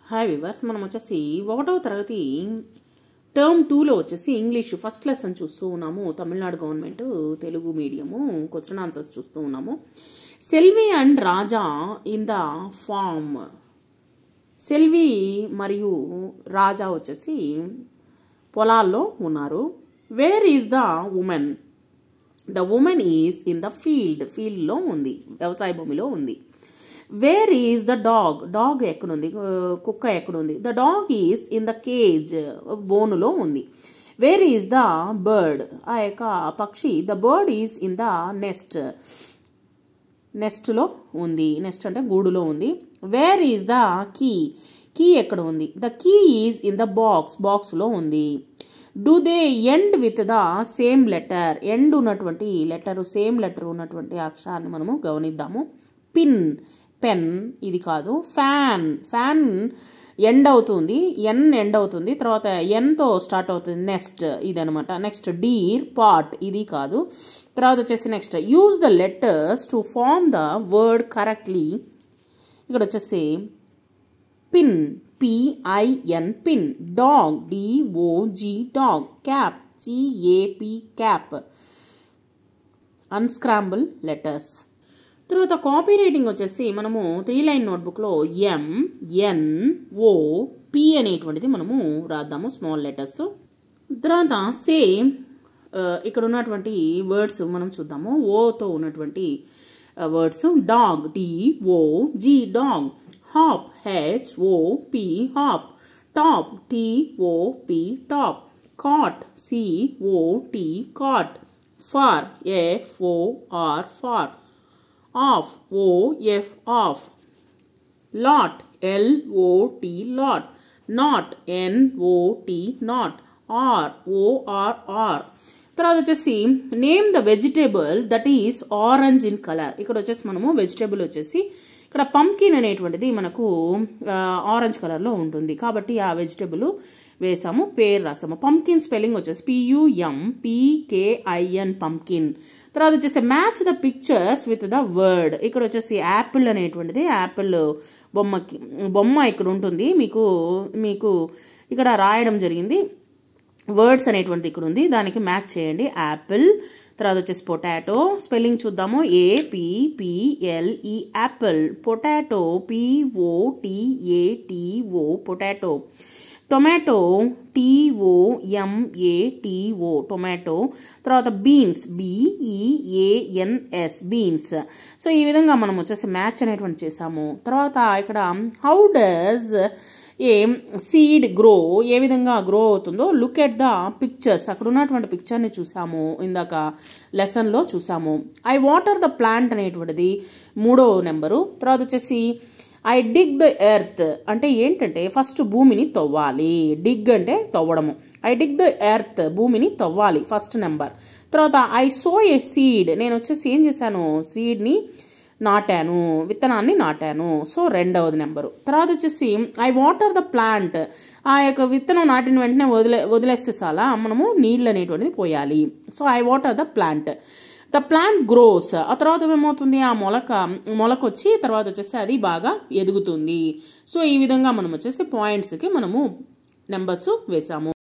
Hi viewers, మనం వచ్చేసి 1వ తరగతి టర్మ్ 2లో వచ్చేసి ఇంగ్లీష్ ఫస్ట్ లెసన్ చూస్తూ ఉన్నాము. Tamil Nadu government Telugu medium question answers చూస్తూ ఉన్నాము. Selvi and Raja in the farm. Selvi మరియు రాజా వచ్చేసి పొలాల్లో ఉన్నారు. Where is the women? The women is in the ఫీల్డ్లో ఉంది, వ్యవసాయ భూమిలో ఉంది. Where is the dog? Dog ఎక్కడుంది? కుక్క ఎక్కడుంది? The dog is in the cage, బోనులో ఉంది. Where is the bird? ఆ యొక్క పక్షి, the bird is in the నెస్ట్లో ఉంది. నెస్ట్ అంటే గూడులో ఉంది. Where is the key? Key ఎక్కడ ఉంది? The key is in the బాక్స్లో ఉంది. Do they end with the same letter? End ఉన్నటువంటి లెటరు, సేమ్ లెటర్ ఉన్నటువంటి అక్షరాన్ని మనము గమనిద్దాము. పెన్ ఇది కాదు. ఫ్యాన్ ఎండ్ అవుతుంది, ఎండ్ అవుతుంది, తర్వాత ఎన్తో స్టార్ట్ అవుతుంది. నెక్స్ట్ ఇది అనమాట. నెక్స్ట్ డీర్, పాట్ ఇది కాదు. తర్వాత వచ్చేసి next use the letters to form the word correctly. ఇక్కడ వచ్చేసి pin, PIN pin. Dog, DOG dog. Cap, CAP cap. Unscramble letters. తర్వాత కాపీ రైటింగ్ వచ్చేసి మనము 3 లైన్ నోట్బుక్లో MNOP అనేటువంటిది మనము రాద్దాము, స్మాల్ లెటర్స్. తర్వాత సేమ్ ఇక్కడ ఉన్నటువంటి వర్డ్స్ మనం చూద్దాము. ఓతో ఉన్నటువంటి words. Dog, DOG dog. Hop, HOP hop. Top, TOP top. Cot, COT cot. For, FOR for. Of, OF of. Lot, LOT lot. Not, NOT not. OR. తర్వాత వచ్చేసి name the vegetable that is orange in colour. ఇక్కడ వచ్చేసి మనము vegetable వచ్చేసి ఇక్కడ pumpkin అనేటువంటిది మనకు orange కలర్లో ఉంటుంది కాబట్టి ఆ వెజిటేబుల్ వేసాము, పేరు రాసాము. పంకిన్ స్పెల్లింగ్ వచ్చేసి PUMPKIN పంకిన్. తర్వాత వచ్చేసి match the pictures with the word. ఇక్కడ వచ్చేసి యాపిల్ అనేటువంటిది, యాపిల్ బొమ్మ ఇక్కడ ఉంటుంది. మీకు ఇక్కడ రాయడం జరిగింది. వర్డ్స్ అనేటువంటిది ఇక్కడ ఉంది, దానికి మ్యాచ్ చేయండి. యాపిల్. తర్వాత వచ్చేసి పొటాటో స్పెల్లింగ్ చూద్దాము. APPLE apple. Potato, POTATO potato. Tomato, TOMATO tomato. తర్వాత బీన్స్, BEANS బీన్స్. సో ఈ విధంగా మనం వచ్చేసి మ్యాచ్ అనేటువంటి చేసాము. తర్వాత ఇక్కడ how does a seed grow, ఏ విధంగా గ్రో అవుతుందో లుక్ ఎట్ ద పిక్చర్స్. అక్కడ ఉన్నటువంటి పిక్చర్ని చూసాము, ఇందాక లెసన్లో చూసాము. ఐ వాటర్ ద ప్లాంట్ అనేటువంటిది 3వ నెంబరు. తర్వాత వచ్చేసి ఐ డిగ్ ద ఎర్త్ అంటే ఏంటంటే ఫస్ట్ భూమిని తవ్వాలి. డిగ్ అంటే తవ్వడము. ఐ డిగ్ ద ఎర్త్, భూమిని తవ్వాలి, ఫస్ట్ నెంబర్. తర్వాత ఐ సో ఏ సీడ్, నేను వచ్చేసి ఏం చేశాను, సీడ్ని నాటాను, విత్తనాన్ని నాటాను. సో 2వ నెంబరు. తర్వాత వచ్చేసి ఐ వాటర్ ద ప్లాంట్, ఆ యొక్క విత్తనం నాటిన వెంటనే వదిలేస్తే చాలా మనము నీళ్ళు అనేటువంటిది పోయాలి. So I water the plant. The plant gross, ఆ తర్వాత ఏమవుతుంది, ఆ మొలకొచ్చి తర్వాత వచ్చేసి అది బాగా ఎదుగుతుంది. సో ఈ విధంగా మనం వచ్చేసి పాయింట్స్కి మనము నెంబర్స్ వేసాము.